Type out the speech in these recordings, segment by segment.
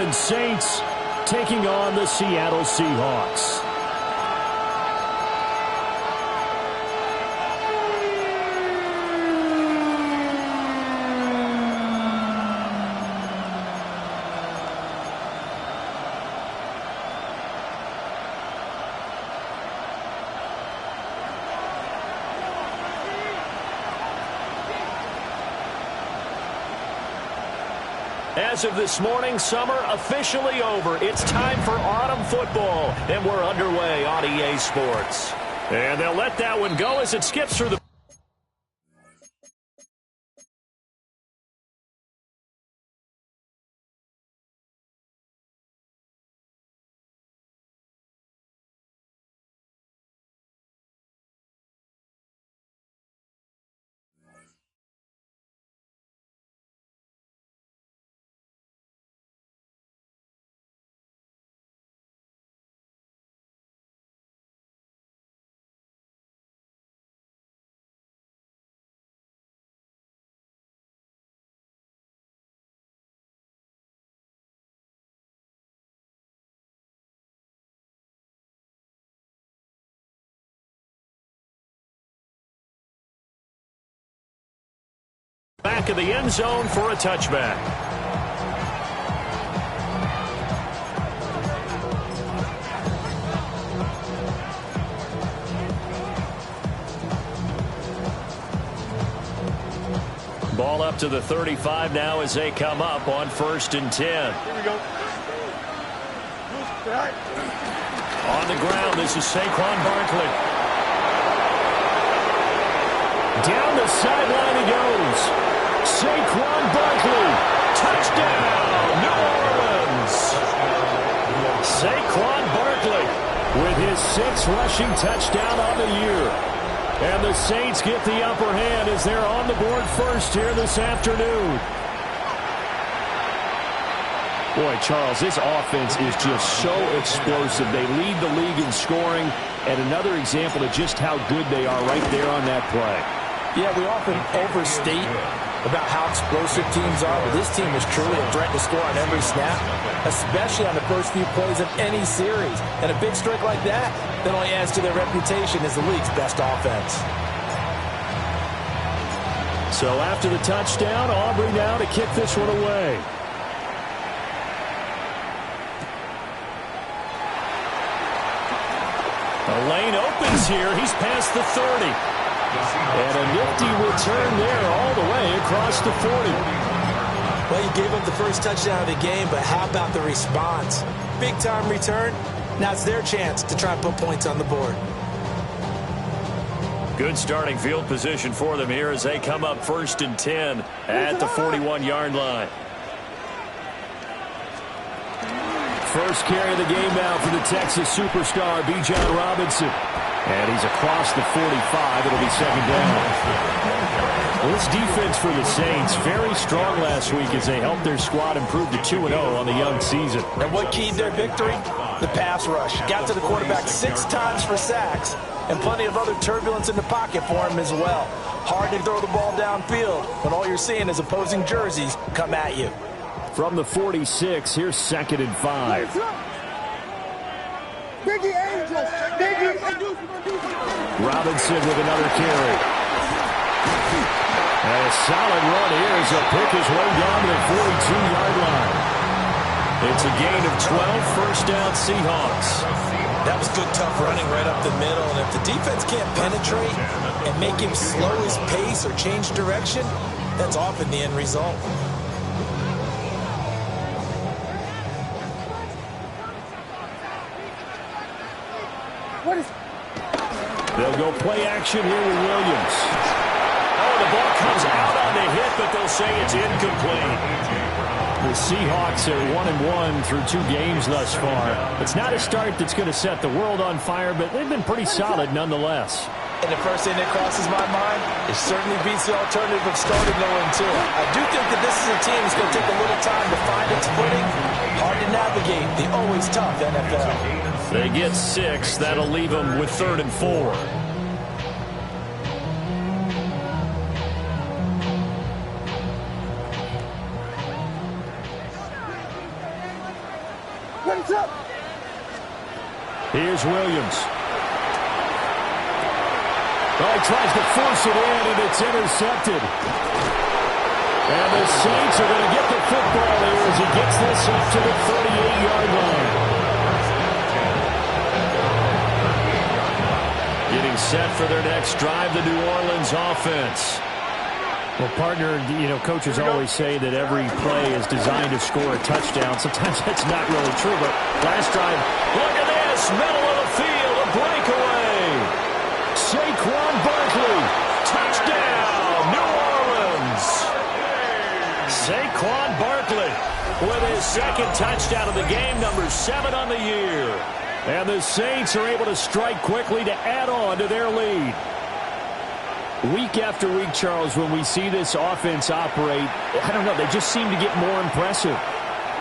Orleans Saints taking on the Seattle Seahawks. As of this morning, summer officially over. It's time for autumn football, and we're underway on EA Sports. And they'll let that one go as it skips through the... back of the end zone for a touchback. Ball up to the 35 now as they come up on 1st and 10. Here we go. On the ground, this is Saquon Barkley. Down the sideline he goes. Saquon Barkley, touchdown, New Orleans. Saquon Barkley with his 6th rushing touchdown on the year. And the Saints get the upper hand as they're on the board first here this afternoon. Boy, Charles, this offense is just so explosive. They lead the league in scoring, and another example of just how good they are right there on that play. Yeah, we often overstate about how explosive teams are, but this team is truly a threat to score on every snap, especially on the first few plays of any series. And a big streak like that only adds to their reputation as the league's best offense. So after the touchdown, Aubrey now to kick this one away. The lane opens here. He's past the 30. And a nifty return there all the way across the 40. Well, you gave up the first touchdown of the game, but how about the response? Big-time return. Now it's their chance to try and put points on the board. Good starting field position for them here as they come up 1st and 10 at the 41-yard line. First carry of the game now for the Texas superstar, Bijan Robinson. And he's across the 45. It'll be 2nd down. Well, this defense for the Saints, very strong last week as they helped their squad improve to 2-0 on the young season. And what keyed their victory? The pass rush. Got to the quarterback 6 times for sacks, and plenty of other turbulence in the pocket for him as well. Hard to throw the ball downfield when all you're seeing is opposing jerseys come at you. From the 46, here's 2nd and 5. Biggie Angels. Biggie. Robinson with another carry. And a solid run here as he'll pick his way down to the 42-yard line. It's a gain of 12, 1st down Seahawks. That was good, tough running right up the middle. And if the defense can't penetrate and make him slow his pace or change direction, that's often the end result. They'll go play action here with Williams. Oh, the ball comes out on the hit, but they'll say it's incomplete. The Seahawks are 1-1 through 2 games thus far. It's not a start that's going to set the world on fire, but they've been pretty solid nonetheless. And the first thing that crosses my mind, it certainly beats the alternative of starting 0-2. I do think that this is a team that's going to take a little time to find its footing. Hard to navigate the always tough NFL. They get 6. That'll leave them with 3rd and 4. What's up? Here's Williams. Oh, he tries to force it in, and it's intercepted. And the Saints are going to get the football here as he gets this up to the 38-yard line. Getting set for their next drive, the New Orleans offense. Well, partner, coaches always say that every play is designed to score a touchdown. Sometimes that's not really true, but last drive, look at this, middle of the field, a breakaway. Saquon Barkley, touchdown, New Orleans. Saquon Barkley with his second touchdown of the game, number 7 on the year. And the Saints are able to strike quickly to add on to their lead. Week after week, Charles, when we see this offense operate, I don't know, they just seem to get more impressive.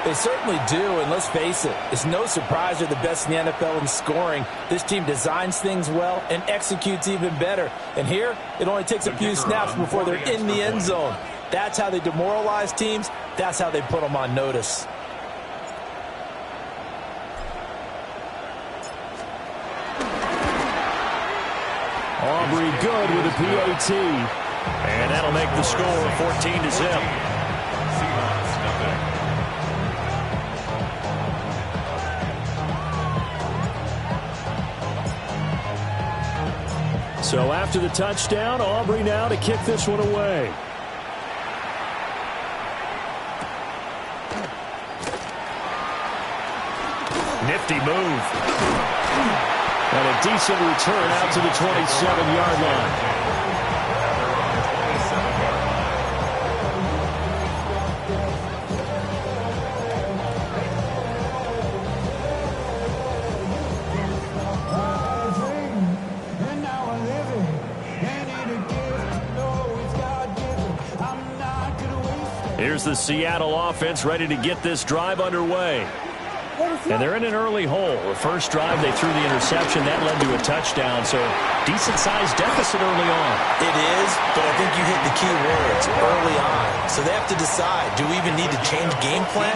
They certainly do, and let's face it, it's no surprise they're the best in the NFL in scoring. This team designs things well and executes even better. And here, it only takes a few snaps before they're in the end zone. That's how they demoralize teams. That's how they put them on notice. Aubrey good with a PAT. And that'll make the score 14-0. So after the touchdown, Aubrey now to kick this one away. Nifty move. And a decent return out to the 27-yard line. Here's the Seattle offense ready to get this drive underway. And they're in an early hole. The first drive, they threw the interception. That led to a touchdown. So decent-sized deficit early on. It is, but I think you hit the key words, early on. So they have to decide, do we even need to change game plan?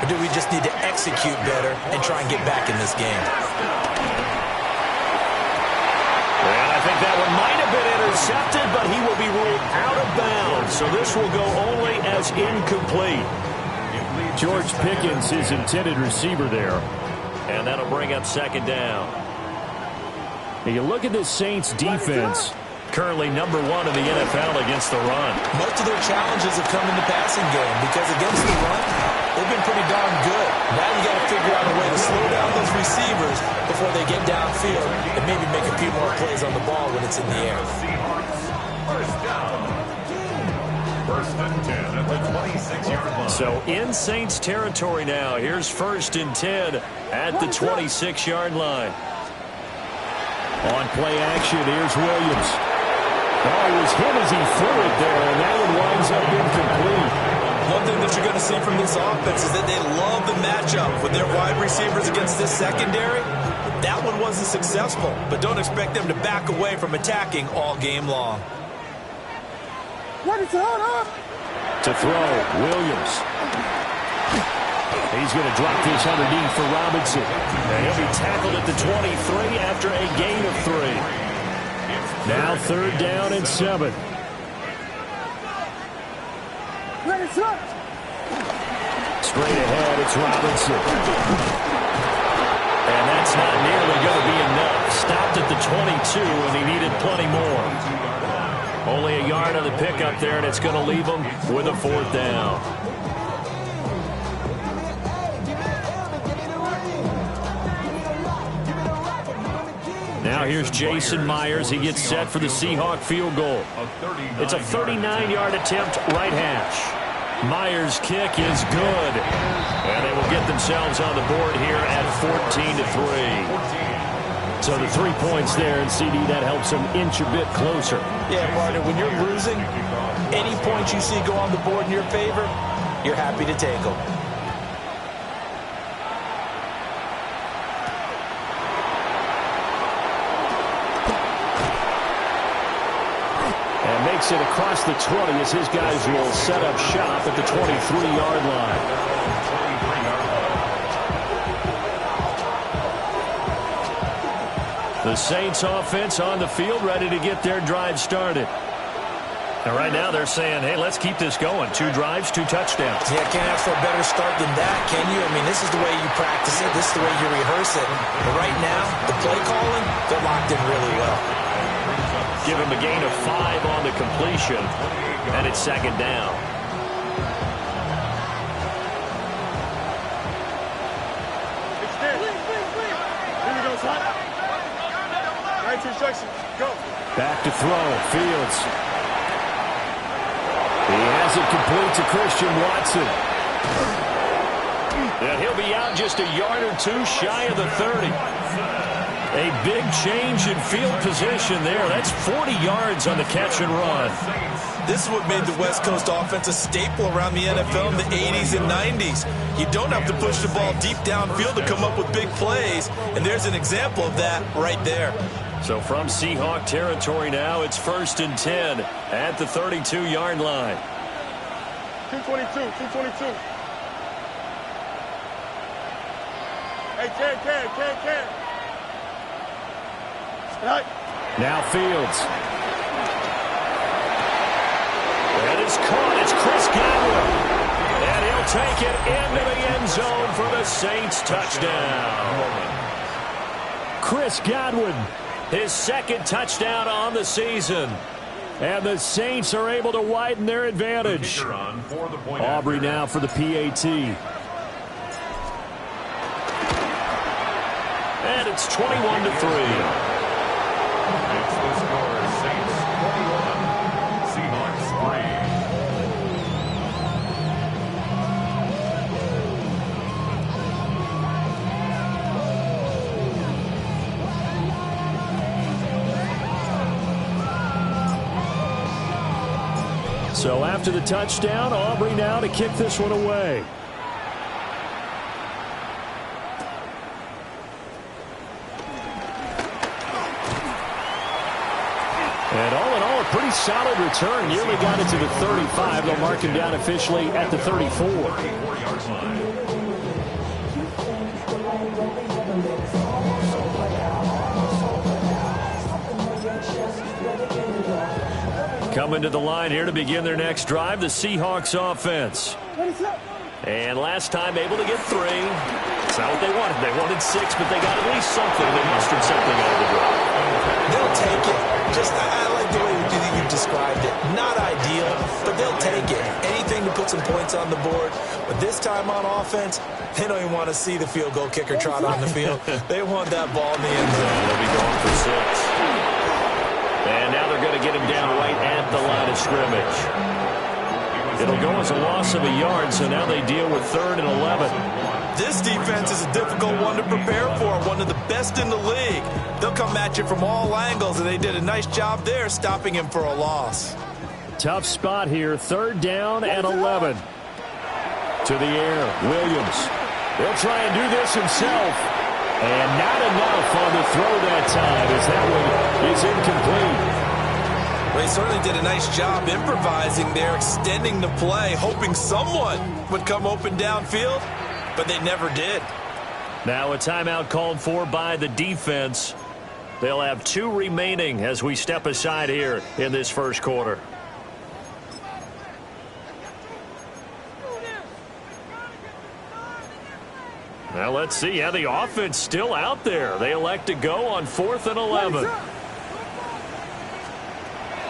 Or do we just need to execute better and try and get back in this game? And I think that one might have been intercepted, but he will be ruled out of bounds. So this will go only as incomplete. George Pickens, his intended receiver there. And that'll bring up second down. And you look at this Saints defense, currently #1 in the NFL against the run. Most of their challenges have come in the passing game because against the run, they've been pretty darn good. Now you got to figure out a way to slow down those receivers before they get downfield and maybe make a few more plays on the ball when it's in the air. First and 10 at the 26-yard line. So in Saints territory now. Here's 1st and 10 at the 26-yard line. On play action, here's Williams. Oh, it was him as he threw it there, and that one winds up incomplete. One thing that you're going to see from this offense is that they love the matchup with their wide receivers against this secondary. That one wasn't successful, but don't expect them to back away from attacking all game long. What is going on? To throw, Williams. He's going to drop this underneath for Robinson. And he'll be tackled at the 23 after a gain of 3. Now 3rd down and 7. What is up? Straight ahead, it's Robinson. And that's not nearly going to be enough. Stopped at the 22, and he needed plenty more. Only a yard on the pickup there, and it's going to leave him with a 4th down. Now here's Jason Myers. He gets set for the Seahawk field goal. It's a 39-yard attempt, right hash. Myers' kick is good. And they will get themselves on the board here at 14-3. So the 3 points there, and CD, that helps them inch a bit closer. Yeah, partner, when you're losing, any points you see go on the board in your favor, you're happy to take them. And makes it across the 20 as his guys will set up shop at the 23-yard line. The Saints offense on the field, ready to get their drive started. And right now they're saying, hey, let's keep this going. 2 drives, 2 touchdowns. Yeah, can't ask for a better start than that, can you? I mean, this is the way you practice it. This is the way you rehearse it. But right now, the play calling, they're locked in really well. Give him a gain of 5 on the completion, and it's 2nd down. Back to throw. Fields. He has it complete to Christian Watson. And he'll be out just a yard or 2 shy of the 30. A big change in field position there. That's 40 yards on the catch and run. This is what made the West Coast offense a staple around the NFL in the 80s and 90s. You don't have to push the ball deep downfield to come up with big plays, and there's an example of that right there. So from Seahawk territory now, it's 1st and 10 at the 32-yard line. 222. Hey, can. Now Fields. And it's caught. It's Chris Godwin. And he'll take it into the end zone for the Saints touchdown. Chris Godwin. His 2nd touchdown on the season. And the Saints are able to widen their advantage. Aubrey now for the PAT. And it's 21-3. It's the score, Saints 21, Seahawks 3. So after the touchdown, Aubrey now to kick this one away. And all in all, a pretty solid return. Nearly got it to the 35. They'll mark him down officially at the 34. Coming to the line here to begin their next drive, the Seahawks offense. And last time able to get 3. It's not what they wanted. They wanted 6, but they got at least something. They mustered something out of the drive. They'll take it. I like the way you described it. Not ideal, but they'll take it. Anything to put some points on the board. But this time on offense, they don't even want to see the field goal kicker trot on the field. They want that ball in the end zone. They'll be going for 6. And now they're going to get him down right at the line of scrimmage. It'll go as a loss of a yard, so now they deal with 3rd and 11. This defense is a difficult one to prepare for, one of the best in the league. They'll come at you from all angles, and they did a nice job there stopping him for a loss. Tough spot here, 3rd down and 11. To the air, Williams. He'll try and do this himself. And not enough on the throw that time as that one is incomplete. They certainly did a nice job improvising there, extending the play, hoping someone would come open downfield, but they never did. Now a timeout called for by the defense. They'll have 2 remaining as we step aside here in this first quarter. Now let's see. Yeah, the offense still out there. They elect to go on 4th and 11.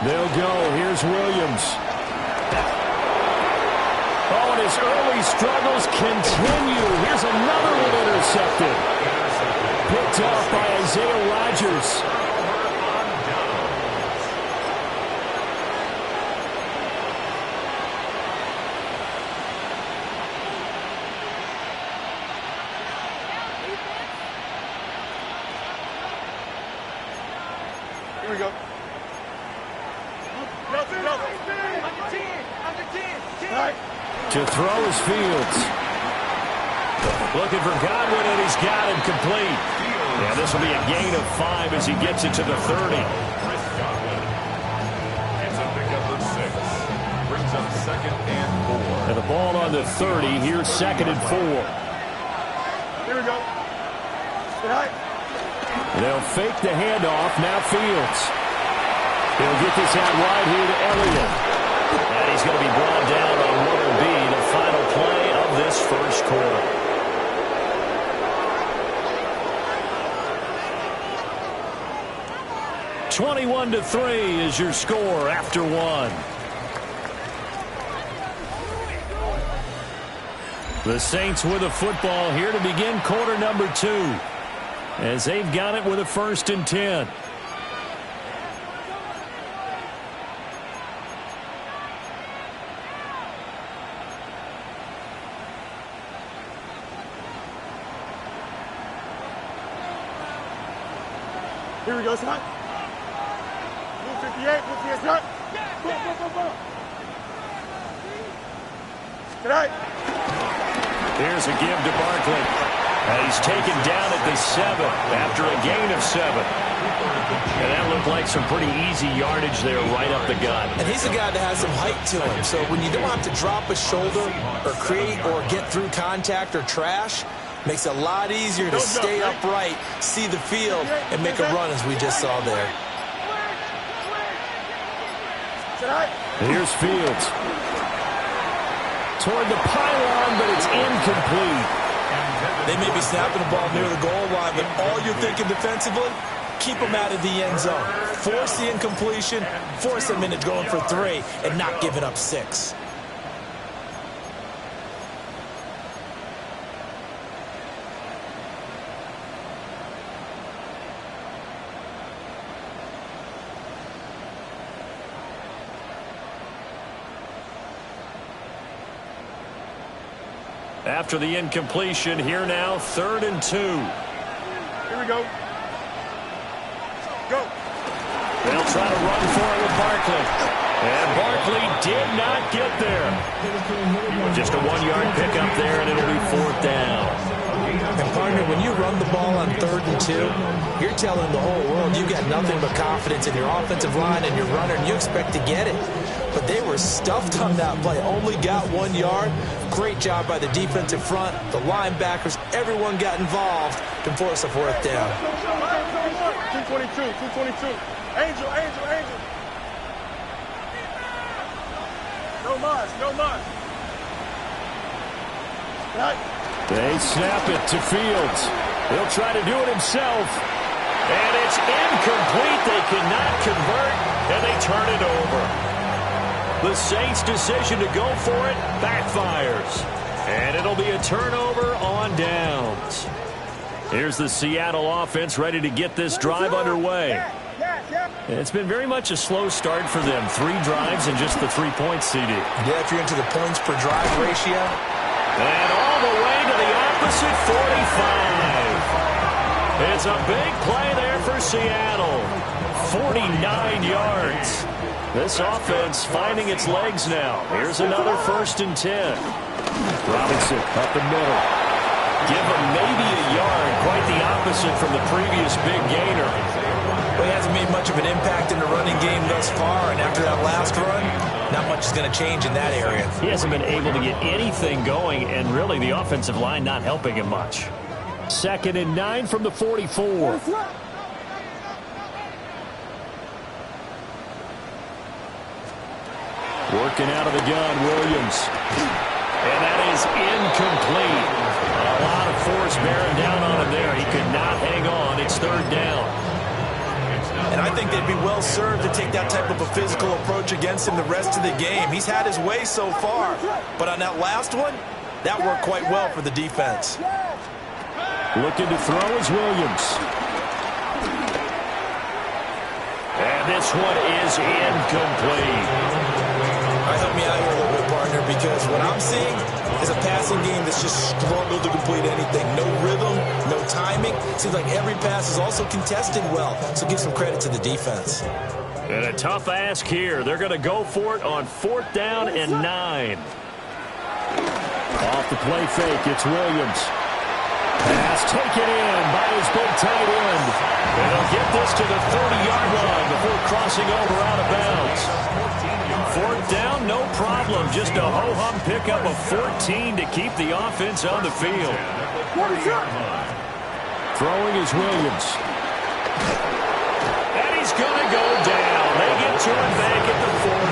They'll go. Here's Williams. Oh, and his early struggles continue. Here's another one intercepted. Picked off by Isaiah Rodgers. Here we go. To throw is Fields. Looking for Godwin, and he's got him complete. Yeah, this will be a gain of 5 as he gets it to the 30. Chris Godwin. It's a pickup of 6. Brings up 2nd and 4. And the ball on the 30. Here's 2nd and 4. Here we go. Get high. They'll fake the handoff. Now Fields. He'll get this out wide here to Elliott. And he's going to be brought down on what will be the final play of this first quarter. "21-3 is your score after one. The Saints with the football here to begin quarter number 2, as they've got it with a 1st and 10. Here we go, son. Blue 58, blue 58, son. Boom. Tonight. Here's a give to Barkley. And he's taken down at the 7 after a gain of 7. And that looked like some pretty easy yardage there right up the gut. And he's a guy that has some height to him. So when you don't have to drop a shoulder or create or get through contact or trash, makes it a lot easier to stay upright, see the field, and make a run as we just saw there. Here's Fields. Toward the pylon, but it's incomplete. They may be snapping the ball near the goal line, but all you're thinking defensively, keep them out of the end zone. Force the incompletion, force them into going for 3, and not giving up 6. After the incompletion, here now, 3rd and 2. Here we go. Go. They'll try to run for it with Barkley. And Barkley did not get there. Just a 1-yard pickup there, and it'll be 4th down. And, partner, when you run the ball on 3rd and 2, you're telling the whole world you got nothing but confidence in your offensive line and your runner, and you expect to get it. But they were stuffed on that play, only got 1 yard. Great job by the defensive front, the linebackers, everyone got involved to force a 4th down. 222. Angel. No mas. Right. They snap it to Fields. He'll try to do it himself. And it's incomplete. They cannot convert, and they turn it over. The Saints' decision to go for it backfires. And it'll be a turnover on downs. Here's the Seattle offense ready to get this drive underway. It's been very much a slow start for them. 3 drives and just the 3 points, CD. Yeah, if you're into the points per drive ratio. And all the way to the opposite 45. It's a big play there for Seattle. 49 yards. This offense finding its legs now. Here's another 1st and 10. Robinson up the middle. Give him maybe a yard. Quite the opposite from the previous big gainer. Well, he hasn't made much of an impact in the running game thus far, and after that last run, not much is going to change in that area. He hasn't been able to get anything going, and really the offensive line not helping him much. 2nd and 9 from the 44. Working out of the gun, Williams. And that is incomplete. A lot of force bearing down on him there. He could not hang on. It's 3rd down. And I think they'd be well served to take that type of a physical approach against him the rest of the game. He's had his way so far. But on that last one, that worked quite well for the defense. Looking to throw is Williams. And this one is incomplete. All right, help me out here a little bit, partner, because what I'm seeing is a passing game that's just struggled to complete anything. No rhythm, no timing. Seems like every pass is also contested well, so give some credit to the defense. And a tough ask here. They're going to go for it on 4th down and 9. Off the play fake, it's Williams. Pass taken in by his big tight end. And he'll get this to the 30-yard line before crossing over out of bounds. 4th down, no problem. Just a ho-hum pickup of 14 to keep the offense on the field. Throwing is Williams. And he's going to go down. They get to him back at the 40.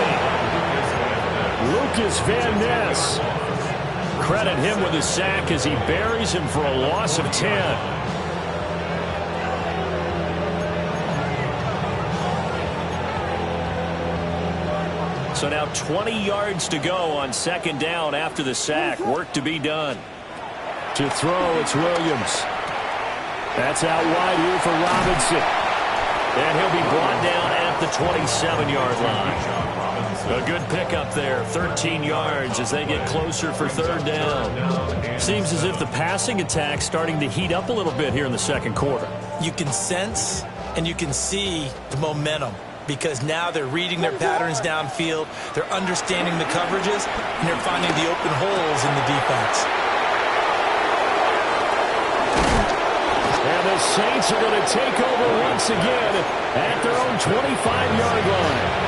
Lucas Van Ness. Credit him with a sack as he buries him for a loss of 10. So now 20 yards to go on second down after the sack. Work to be done. To throw, it's Williams. That's out wide here for Robinson. And he'll be brought down at the 27-yard line. A good pickup there, 13 yards as they get closer for third down. Seems as if the passing attack's starting to heat up a little bit here in the second quarter. You can sense and you can see the momentum because now they're reading their patterns downfield, they're understanding the coverages, and they're finding the open holes in the defense. And the Saints are going to take over once again at their own 25-yard line.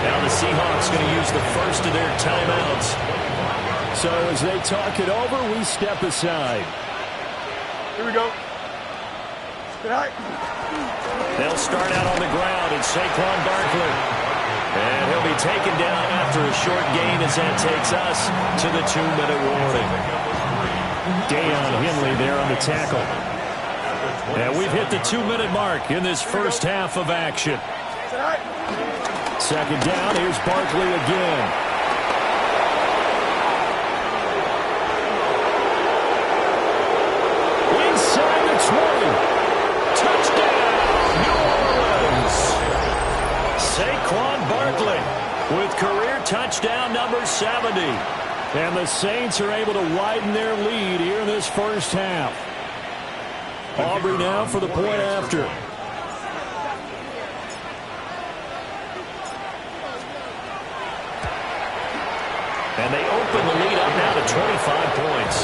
Now the Seahawks going to use the first of their timeouts. So as they talk it over, we step aside. Here we go. Good night. They'll start out on the ground, and Saquon Barkley. And he'll be taken down after a short gain as that takes us to the 2-minute warning. Deion Henley there on the tackle. And we've hit the 2-minute mark in this first half of action. Second down, here's Barkley again. Inside the 20. Touchdown, New Orleans. Saquon Barkley with career touchdown number 70. And the Saints are able to widen their lead here in this first half. Aubrey now for the point after. And they open the lead up now to 25 points.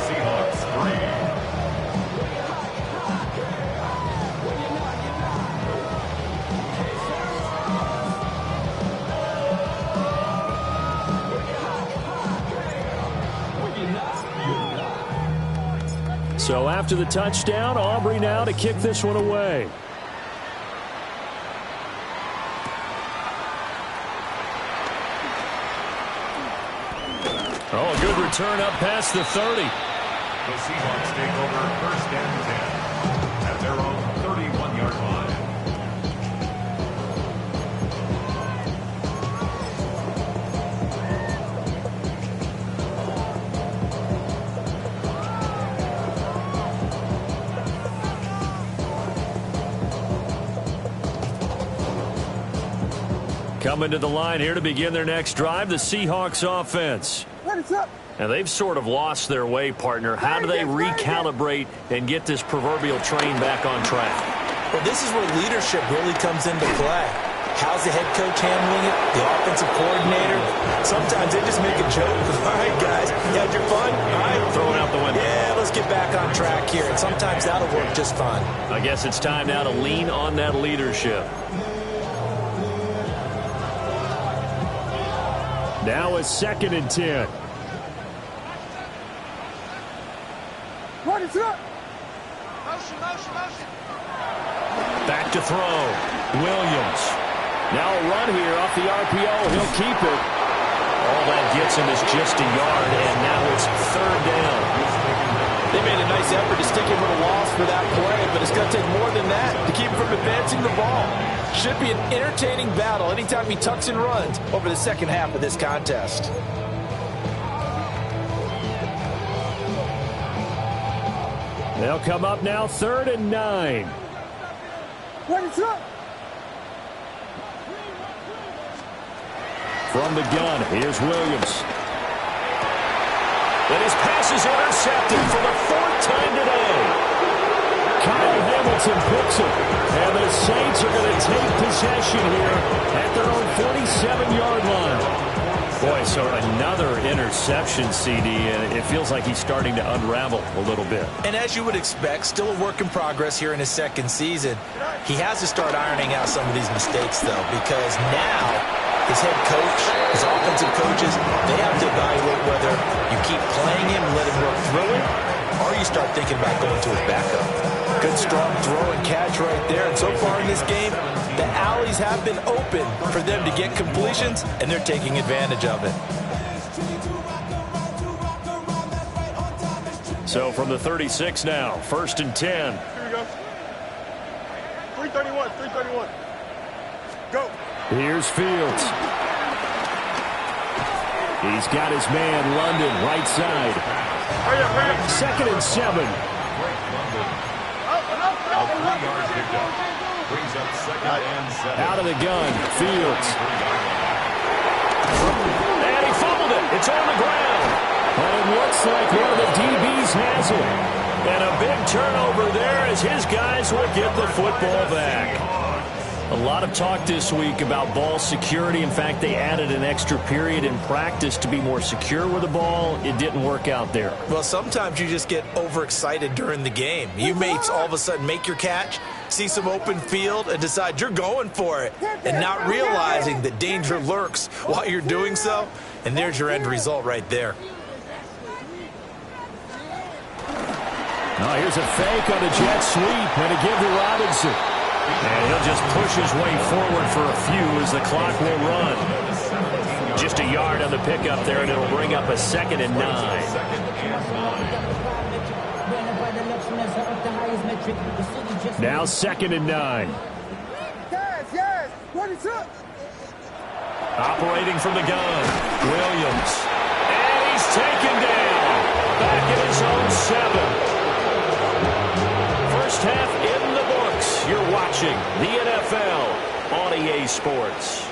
Seahawks 3. So after the touchdown, Aubrey now to kick this one away. Oh, a good return up past the 30. The Seahawks take over first and 10 at their own 31-yard line. Coming to the line here to begin their next drive, the Seahawks offense. And they've sort of lost their way, partner. How do they recalibrate and get this proverbial train back on track? Well, this is where leadership really comes into play. How's the head coach handling it? The offensive coordinator? Sometimes they just make a joke. All right, guys, you had your fun? All right. Throw it out the window. Yeah, let's get back on track here. And sometimes that'll work just fine. I guess it's time now to lean on that leadership. Now it's 2nd and 10. Back to throw. Williams. Now a run here off the RPO. He'll keep it. All that gets him is just a yard, and now it's 3rd down. They made a nice effort to stick him with a loss for that play, but it's going to take more than that to keep him from advancing the ball. Should be an entertaining battle anytime he tucks and runs over the second half of this contest. They'll come up now 3rd and 9. From the gun, here's Williams. And his pass is intercepted for the 4th time today. Kyle Hamilton picks it. And the Saints are going to take possession here at their own 47-yard line. Boy, so another interception, CD, and it feels like he's starting to unravel a little bit. And as you would expect, still a work in progress here in his second season. He has to start ironing out some of these mistakes, though, because now his head coach, his offensive coaches, they have to evaluate whether you keep playing him and let him work through it, or you start thinking about going to his backup. Good strong throw and catch right there. And so far in this game, the alleys have been open for them to get completions, and they're taking advantage of it. So from the 36 now, 1st and 10. Here we go. 331, 331. Go. Here's Fields. He's got his man, London, right side. Hurry up, hurry up. 2nd and 7. Brings up 2nd and 7. Out of the gun, Fields. And he fumbled it. It's on the ground. And it looks like one of the DBs has it. And a big turnover there as his guys will get the football back. A lot of talk this week about ball security. In fact, they added an extra period in practice to be more secure with the ball. It didn't work out there. Well, sometimes you just get overexcited during the game. You may all of a sudden make your catch, see some open field, and decide you're going for it, and not realizing that danger lurks while you're doing so. And there's your end result right there. Now here's a fake on a jet sweep and a give to Robinson. And he'll just push his way forward for a few as the clock will run. Just a yard on the pickup there, and it'll bring up a 2nd and 9. Now 2nd and 9. Yes, 22. Operating from the gun, Williams. And he's taken down. Back in his own 7. First half in the books. You're watching the NFL on EA Sports.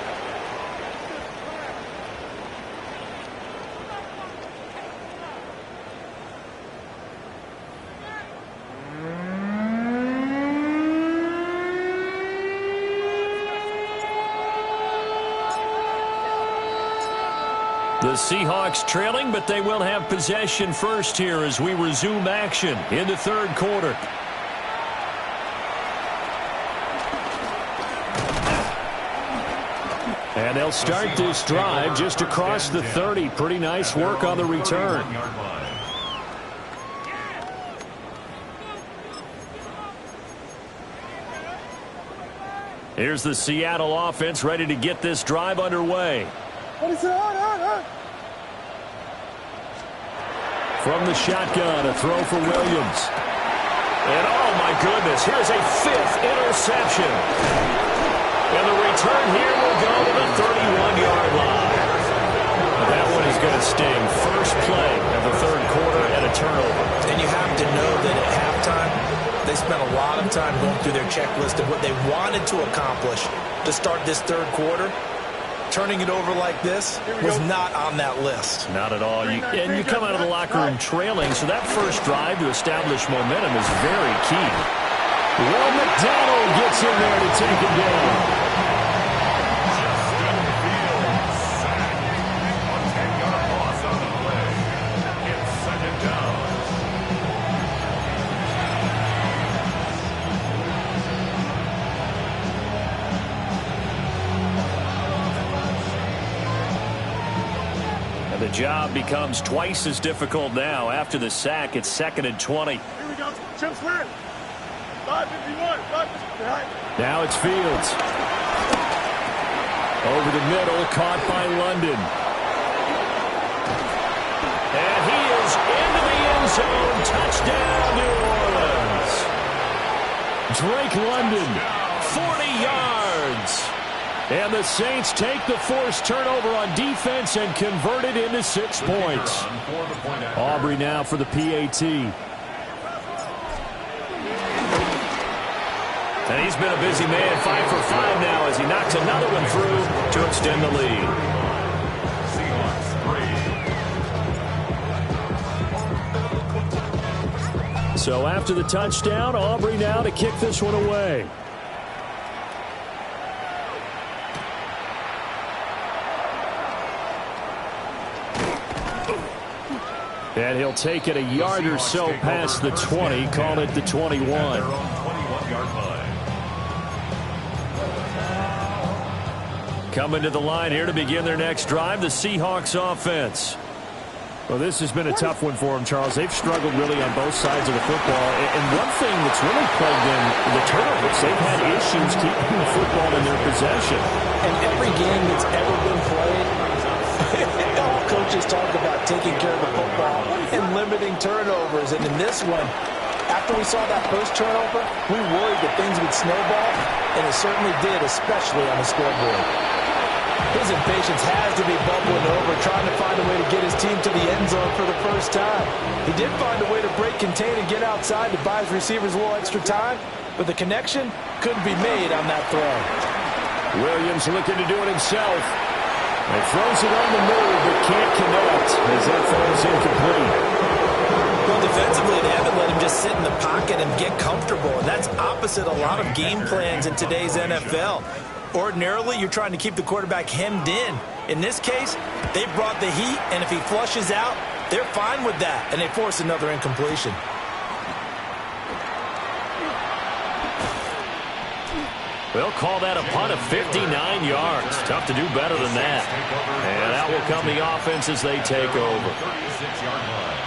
The Seahawks trailing, but they will have possession first here as we resume action in the 3rd quarter. And they'll start this drive just across the 30. Pretty nice work on the return. Here's the Seattle offense ready to get this drive underway. From the shotgun, a throw for Williams. And oh my goodness, here's a 5th interception. And the return here will go to the 31-yard line. That one is going to sting. First play of the 3rd quarter and a turnover. And you have to know that at halftime, they spent a lot of time going through their checklist of what they wanted to accomplish to start this 3rd quarter. Turning it over like this was not on that list. Not at all. And you come out of the locker room trailing, so that first drive to establish momentum is very key. Will McDonald gets in there to take it down. And the job becomes twice as difficult now. After the sack, it's 2nd and 20. Here we go. Chip Square. 551. 551. Now it's Fields. Over the middle, caught by London. And he is into the end zone. Touchdown, New Orleans. Drake London, 40 yards. And the Saints take the forced turnover on defense and convert it into 6 points. Aubrey now for the PAT. And he's been a busy man, 5 for 5 now as he knocks another one through to extend the lead. So after the touchdown, Aubrey now to kick this one away. And he'll take it a yard or so past the 20, call it the 21. Coming to the line here to begin their next drive, the Seahawks offense. Well, this has been a tough one for them, Charles. They've struggled really on both sides of the football. And one thing that's really plagued them, the turnovers. They've had issues keeping the football in their possession. And every game that's ever been played, all coaches talk about taking care of the football and limiting turnovers. And in this one, after we saw that first turnover, we worried that things would snowball, and it certainly did, especially on the scoreboard. His impatience has to be bubbling over, trying to find a way to get his team to the end zone for the first time. He did find a way to break contain and get outside to buy his receivers a little extra time, but the connection couldn't be made on that throw. Williams looking to do it himself. And throws it on the move, but can't connect as that throw is incomplete. Well, defensively, they haven't let him just sit in the pocket and get comfortable, and that's opposite a lot of game plans in today's NFL. Ordinarily, you're trying to keep the quarterback hemmed in. In this case, they brought the heat, and if he flushes out, they're fine with that, and they force another incompletion. They'll call that a punt of 59 yards. Tough to do better than that. And out will come the offense as they take over. 36-yard line.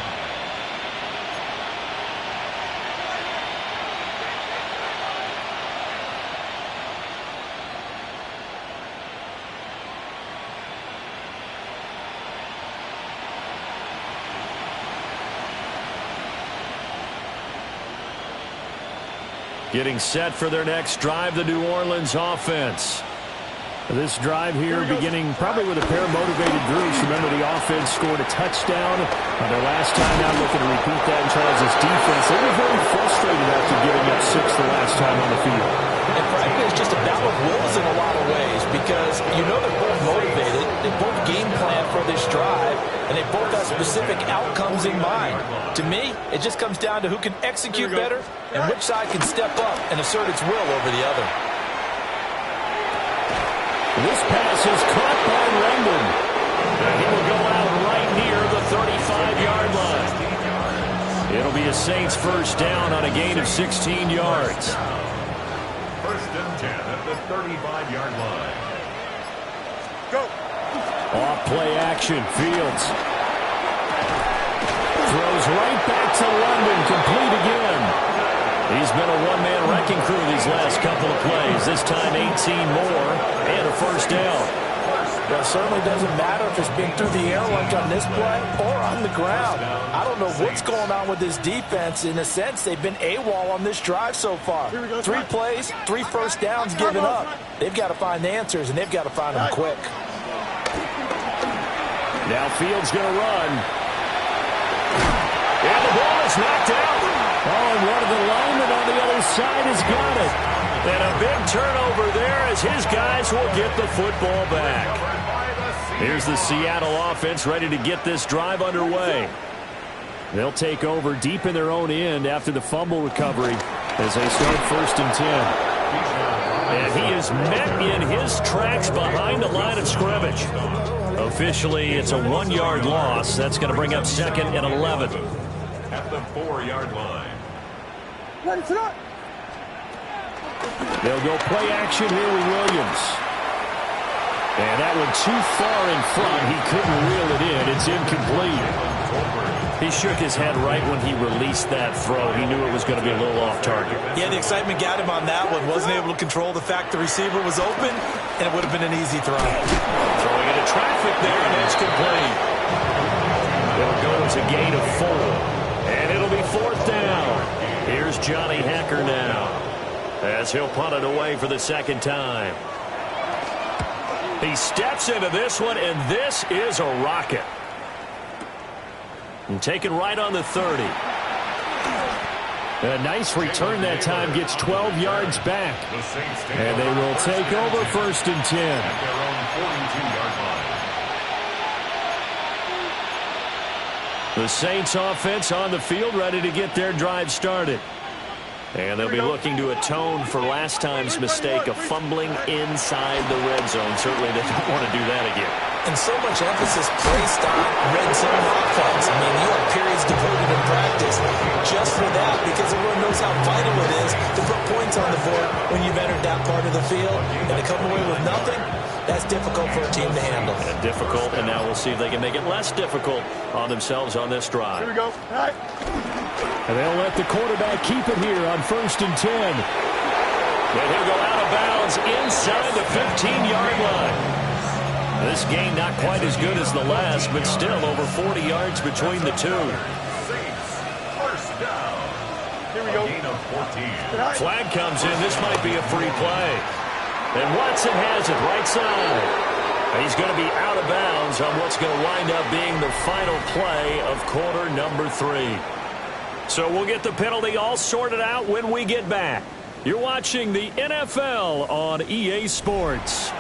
Getting set for their next drive, the New Orleans offense. This drive here beginning probably with a pair of motivated groups. Remember, the offense scored a touchdown on their last time out. Looking to repeat that in Charles' defense. They were very frustrated after giving up 6 the last time on the field. And frankly, it's just a battle of wills in a lot of ways because you know they're both motivated. They both game plan for this drive, and they both have specific outcomes in mind. To me, it just comes down to who can execute better and which side can step up and assert its will over the other. This pass is caught by Rendon. And he will go out right near the 35-yard line. It'll be a Saints first down on a gain of 16 yards. First and 10 at the 35-yard line. Go. Off play action. Fields throws right back to London. Complete again. He's been a one-man wrecking crew these last couple of plays. This time 18 more and a first down. Well, it certainly doesn't matter if it's been through the air like on this play or on the ground. I don't know what's going on with this defense. In a sense, they've been AWOL on this drive so far. 3 plays, 3 first downs given up. They've got to find answers, and they've got to find them quick. Now Fields going to run. And the ball is knocked out. Oh, and one of the linemen on the other side has got it. And a big turnover there as his guys will get the football back. Here's the Seattle offense ready to get this drive underway. They'll take over deep in their own end after the fumble recovery as they start first and 10. And he is met in his tracks behind the line of scrimmage. Officially, it's a 1-yard loss. That's going to bring up second and 11. At the 4-yard line. Ready, sit up. They'll go play action here with Williams. And that one too far in front. He couldn't reel it in. It's incomplete. He shook his head right when he released that throw. He knew it was going to be a little off target. Yeah, the excitement got him on that one. Wasn't able to control the fact the receiver was open, and it would have been an easy throw. Throwing into traffic there, and it's complete. They'll go as a gain of 4. And it'll be 4th down. Here's Johnny Hecker now as he'll punt it away for the second time. He steps into this one, and this is a rocket. And taken right on the 30. A nice return that time, gets 12 yards back. And they will take over first and 10. At their own 42-yard line. The Saints offense on the field, ready to get their drive started. And they'll be looking to atone for last time's mistake of fumbling inside the red zone. Certainly they don't want to do that again. And so much emphasis placed on red zone offense. I mean, you have periods devoted in practice just for that because everyone knows how vital it is to put points on the board when you've entered that part of the field. And to come away with nothing, That's difficult for a team to handle. And difficult, and now we'll see if they can make it less difficult on themselves on this drive. Here we go. All right. And they'll let the quarterback keep it here on 1st and 10. And he'll go out of bounds inside the 15-yard line. This game not quite as good as the last, but still over 40 yards between the two. Saints, first down. Here we go. A gain of 14. Flag comes in. This might be a free play. And Watson has it right side. He's going to be out of bounds on what's going to wind up being the final play of quarter number 3. So we'll get the penalty all sorted out when we get back. You're watching the NFL on EA Sports.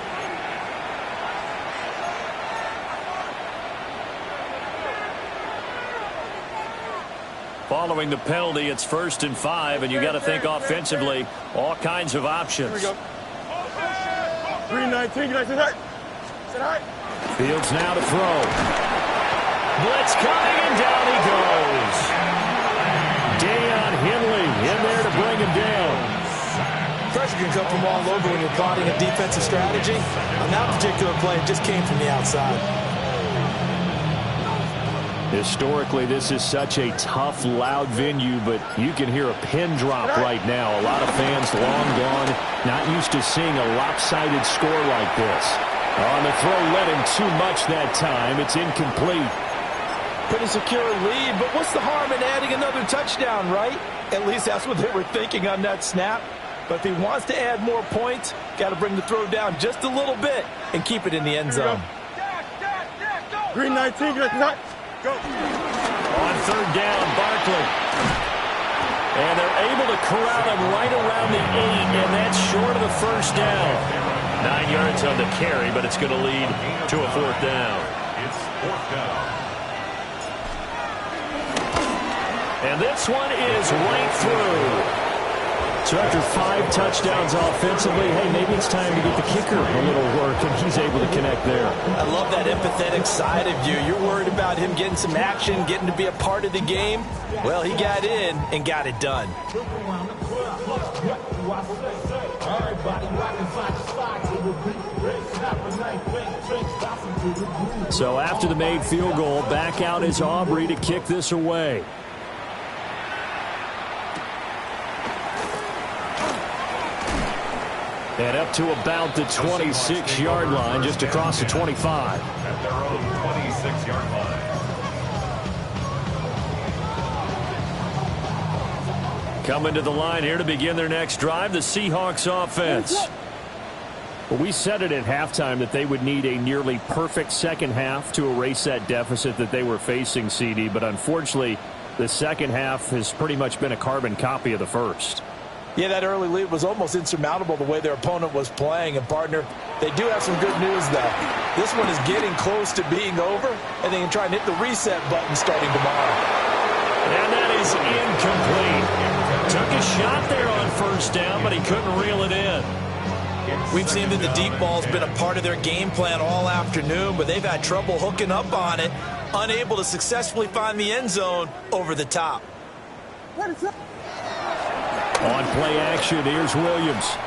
Following the penalty, it's 1st and 5, and you got to think offensively, all kinds of options. Here we go. 319. Sit high. Sit high. Fields now to throw. Blitz coming, and down he goes. Deion Henley in there to bring him down. Pressure can come from all over when you're plotting a defensive strategy. On that particular play, it just came from the outside. Historically, this is such a tough, loud venue, but you can hear a pin drop right now. A lot of fans long gone, not used to seeing a lopsided score like this. On the throw, led him too much that time. It's incomplete. Pretty secure lead, but what's the harm in adding another touchdown, right? At least that's what they were thinking on that snap. But if he wants to add more points, got to bring the throw down just a little bit and keep it in the end zone. 319. Go. On 3rd down, Barkley. And they're able to corral him right around the 8, and that's short of the 1st down. 9 yards on the carry, but it's going to lead to a 4th down. It's 4th down. And this one is right through. So after 5 touchdowns offensively, hey, maybe it's time to get the kicker a little work, and he's able to connect there. I love that empathetic side of you. You're worried about him getting some action, getting to be a part of the game. Well, he got in and got it done. So after the made field goal, back out is Aubrey to kick this away. And up to about the 26-yard line, just across the 25. At their own 26-yard line. Coming to the line here to begin their next drive, the Seahawks offense. Well, we said it at halftime that they would need a nearly perfect second half to erase that deficit that they were facing, CD. But unfortunately, the second half has pretty much been a carbon copy of the first. Yeah, that early lead was almost insurmountable the way their opponent was playing. And, partner, they do have some good news, though. This one is getting close to being over, and they can try and hit the reset button starting tomorrow. And that is incomplete. Took a shot there on 1st down, but he couldn't reel it in. We've seen that the deep ball's been a part of their game plan all afternoon, but they've had trouble hooking up on it, unable to successfully find the end zone over the top. What is up? On play action, here's Williams.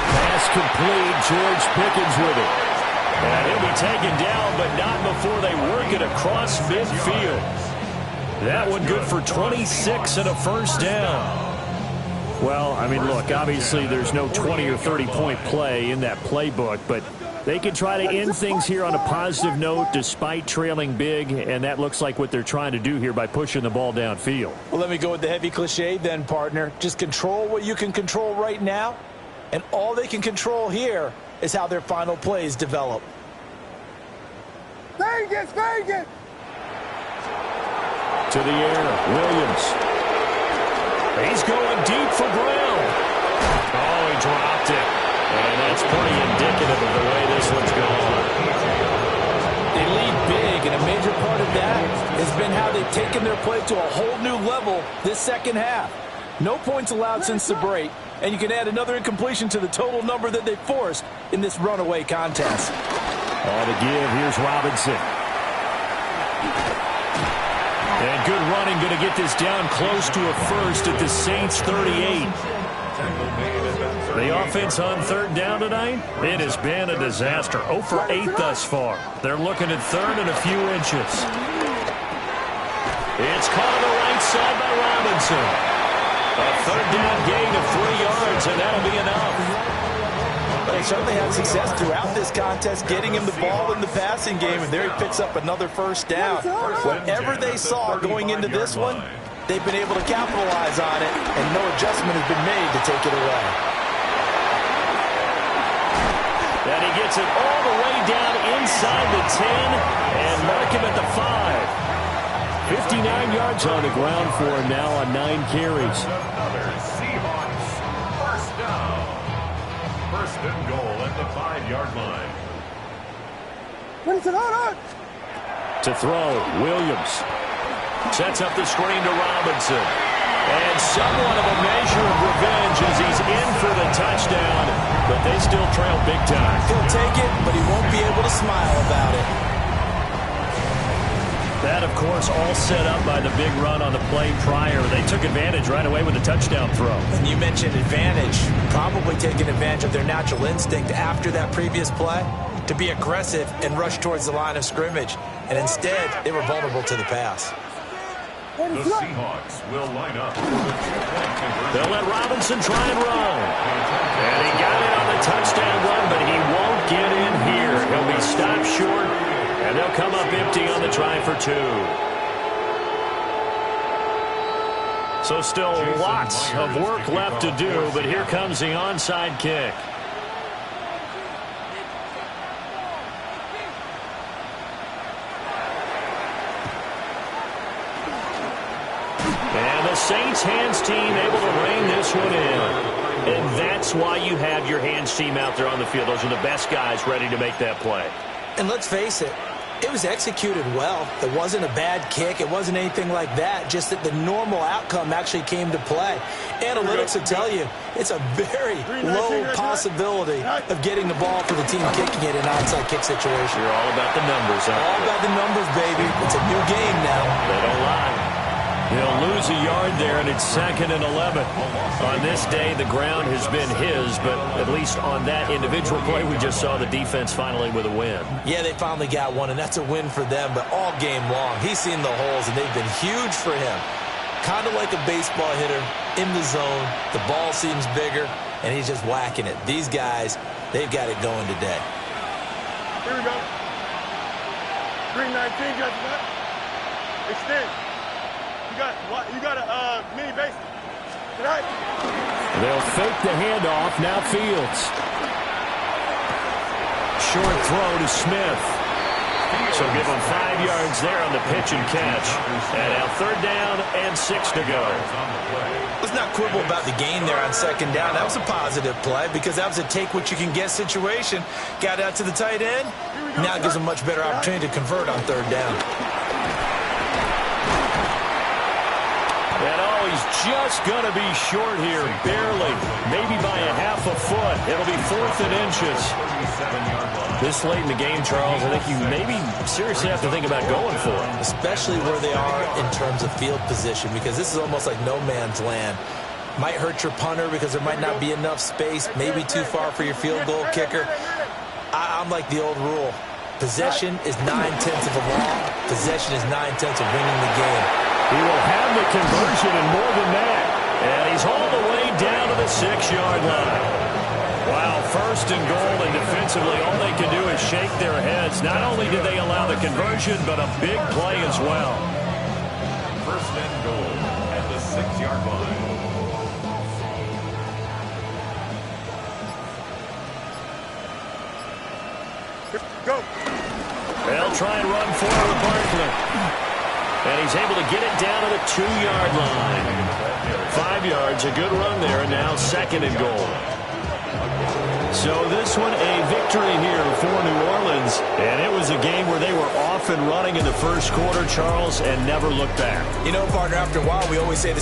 Pass complete, George Pickens with it. And he'll be taken down, but not before they work it across midfield. That one good for 26 and a 1st down. Well, I mean, look, obviously there's no 20 or 30-point play in that playbook, but they can try to end things here on a positive note despite trailing big, and that looks like what they're trying to do here by pushing the ball downfield. Well, let me go with the heavy cliche then, partner. Just control what you can control right now, and all they can control here is how their final plays develop. Vegas, Vegas! To the air, Williams. He's going deep for Brown. Oh, he dropped it. And that's pretty indicative of the way this one's gone. They lead big, and a major part of that has been how they've taken their play to a whole new level this second half. No points allowed since the break, and you can add another incompletion to the total number that they forced in this runaway contest. All to give, here's Robinson. And good running, going to get this down close to a 1st at the Saints 38. Tackle made at the The offense on third down tonight, it has been a disaster. 0 for 8 thus far. They're looking at third and a few inches. It's caught on the right side by Robinson. A third down gain of 3 yards, and that'll be enough. They certainly had success throughout this contest, getting him the ball in the passing game, and there he picks up another first down. Whatever they saw going into this one, they've been able to capitalize on it, and no adjustment has been made to take it away. And he gets it all the way down inside the 10 and mark him at the 5. 59 yards on the ground for him now on 9 carries. Another Seahawks first down. First and goal at the 5-yard line. To throw, Williams. Sets up the screen to Robinson. And somewhat of a measure of revenge as he's in for the touchdown, but they still trail big time. He'll take it, but he won't be able to smile about it. That, of course, all set up by the big run on the play prior. They took advantage right away with the touchdown throw. And you mentioned advantage, probably taking advantage of their natural instinct after that previous play to be aggressive and rush towards the line of scrimmage. And instead, they were vulnerable to the pass. The Seahawks will line up for the 2-point conversion. They'll let Robinson try and run. And he got it on the touchdown run, but he won't get in here. He'll be stopped short, and they'll come up empty on the try for 2. So still lots of work left to do, but here comes the onside kick. And the Saints hands team able to rein this one in. And that's why you have your hands team out there on the field. Those are the best guys ready to make that play. And let's face it, it was executed well. It wasn't a bad kick. It wasn't anything like that. Just that the normal outcome actually came to play. Analytics will tell you it's a very low possibility of getting the ball for the team kicking it in an onside kick situation. You're all about the numbers, huh? All about the numbers, baby. It's a new game now. They don't lie. He'll lose a yard there, and it's 2nd and 11. On this day, the ground has been his, but at least on that individual play, we just saw the defense finally with a win. Yeah, they finally got one, and that's a win for them, but all game long, he's seen the holes, and they've been huge for him. Kind of like a baseball hitter in the zone. The ball seems bigger, and he's just whacking it. These guys, they've got it going today. Here we go. 319, got that. Extend. You got a mini base. Tonight. They'll fake the handoff. Now Fields. Short throw to Smith. So give him 5 yards there on the pitch and catch. And now 3rd down and 6 to go. Let's not quibble about the gain there on 2nd down. That was a positive play because that was a take-what-you-can-get situation. Got out to the tight end. Now it gives him a much better opportunity to convert on 3rd down. And oh, he's just going to be short here, barely, maybe by a half a foot. It'll be 4th and inches. This late in the game, Charles, I think you maybe seriously have to think about going for it. Especially where they are in terms of field position, because this is almost like no man's land. Might hurt your punter because there might not be enough space, maybe too far for your field goal kicker. I'm like the old rule. Possession is 9/10 of a law. Possession is 9/10 of winning the game. He will have the conversion and more than that. And he's all the way down to the 6-yard line. Wow, 1st and goal, and defensively all they can do is shake their heads. Not only did they allow the conversion, but a big play as well. 1st and goal at the 6-yard line. Go. They'll try and run forward with Barkley. And he's able to get it down to the 2-yard line. 5 yards, a good run there, and now 2nd and goal. So this one a victory here for New Orleans. And it was a game where they were off and running in the first quarter, Charles, and never looked back. You know, partner, after a while, we always say the same.